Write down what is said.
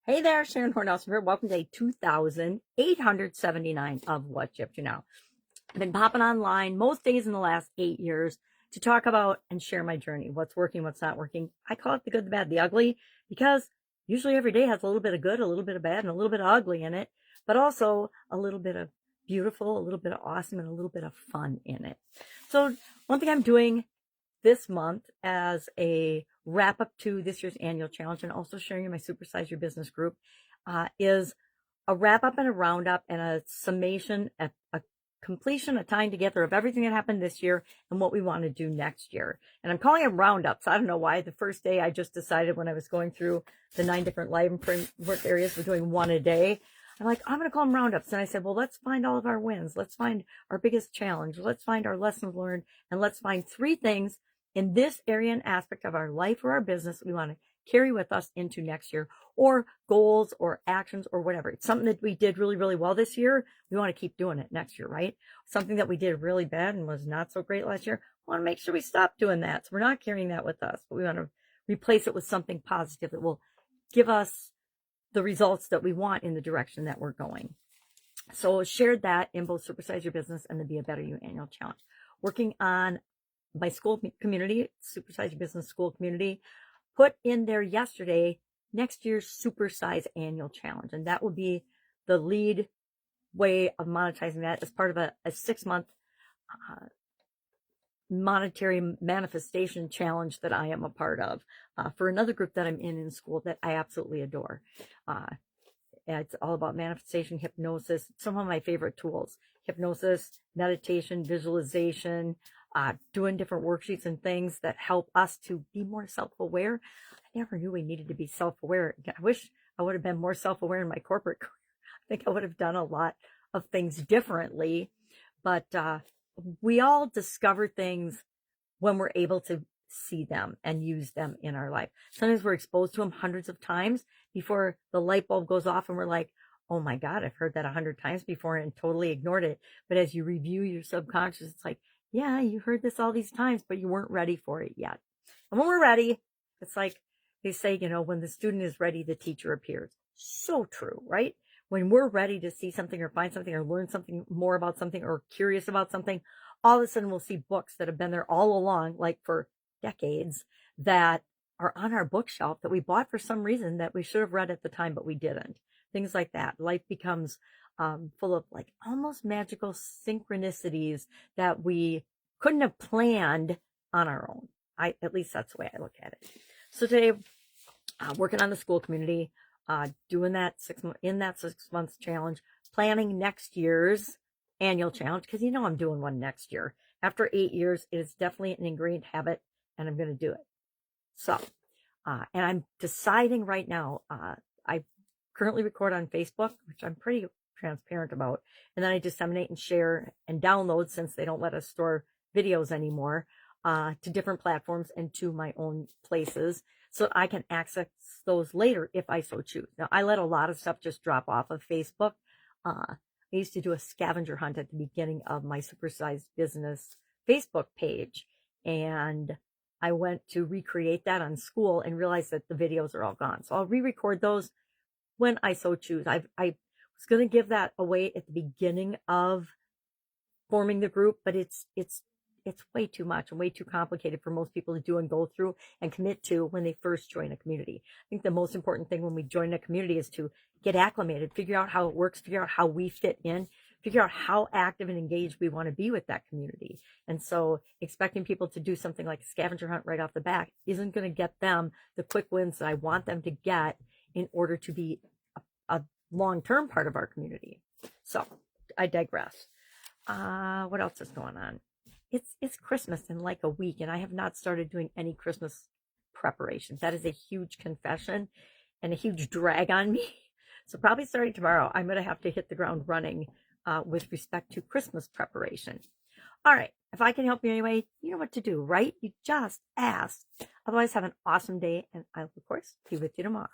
Hey there, Sharon Horne-Ellstrom here. Welcome to day 2,879 of What You Up To Now. I've been popping online most days in the last 8 years to talk about and share my journey. What's working, what's not working. I call it the good, the bad, the ugly, because usually every day has a little bit of good, a little bit of bad, and a little bit of ugly in it, but also a little bit of beautiful, a little bit of awesome, and a little bit of fun in it. So one thing I'm doing this month as a wrap up to this year's annual challenge and also sharing in my Supersize Your Business group is a wrap up and a roundup and a summation, a completion, a tying together of everything that happened this year and what we want to do next year. And I'm calling it roundups. I don't know why. The first day I just decided when I was going through the 9 different live and print work areas, we're doing one a day. I'm like, I'm going to call them roundups. And I said, well, let's find all of our wins. Let's find our biggest challenge. Let's find our lessons learned. And let's find 3 things in this area and aspect of our life or our business we want to carry with us into next year, or goals or actions or whatever. It's something that we did really, really well this year. We want to keep doing it next year, right? Something that we did really bad and was not so great last year. We want to make sure we stop doing that. So we're not carrying that with us, but we want to replace it with something positive that will give us the results that we want in the direction that we're going. So shared that in both Supersize Your Business and the Be a Better You annual challenge. Working on my school community, Supersize Your Business school community, put in there yesterday next year's Supersize annual challenge. And that will be the lead way of monetizing that as part of a 6-month monetary manifestation challenge that I am a part of for another group that I'm in school that I absolutely adore. It's all about manifestation, hypnosis, some of my favorite tools: hypnosis, meditation, visualization, doing different worksheets and things that help us to be more self-aware. I never knew we needed to be self-aware. I wish I would have been more self-aware in my corporate career. I think I would have done a lot of things differently, but we all discover things when we're able to see them and use them in our life. Sometimes we're exposed to them hundreds of times before the light bulb goes off and we're like, oh my God, I've heard that 100 times before and totally ignored it. But as you review your subconscious, it's like, yeah, you heard this all these times, but you weren't ready for it yet. And when we're ready, it's like they say, when the student is ready, the teacher appears. So true, right? When we're ready to see something or find something or learn something more about something or curious about something, all of a sudden we'll see books that have been there all along, like for decades, that are on our bookshelf that we bought for some reason that we should have read at the time, but we didn't. Things like that. Life becomes full of like almost magical synchronicities that we couldn't have planned on our own. At least that's the way I look at it. So today, working on the school community, doing that 6 months challenge, planning next year's annual challenge, because I'm doing one next year. After 8 years, it is definitely an ingrained habit, and I'm going to do it. So, and I'm deciding right now, I currently record on Facebook, which I'm pretty transparent about, and then I disseminate and share and download, since they don't let us store videos anymore, to different platforms and to my own places, so I can access those later if I so choose. Now, I let a lot of stuff just drop off of Facebook. I used to do a scavenger hunt at the beginning of my Supersized Business Facebook page, and I went to recreate that on Skool and realized that the videos are all gone. So I'll re-record those when I so choose. I was going to give that away at the beginning of forming the group, but it's way too much and way too complicated for most people to do and go through and commit to when they first join a community. I think the most important thing when we join a community is to get acclimated, figure out how it works, figure out how we fit in, figure out how active and engaged we want to be with that community. And so expecting people to do something like a scavenger hunt right off the bat isn't going to get them the quick wins that I want them to get in order to be a long-term part of our community. So I digress. What else is going on? It's Christmas in like a week, and I have not started doing any Christmas preparations. That is a huge confession and a huge drag on me. So probably starting tomorrow, I'm going to have to hit the ground running with respect to Christmas preparation. All right. If I can help you anyway, you know what to do, right? You just ask. Otherwise, have an awesome day, and I'll, of course, be with you tomorrow.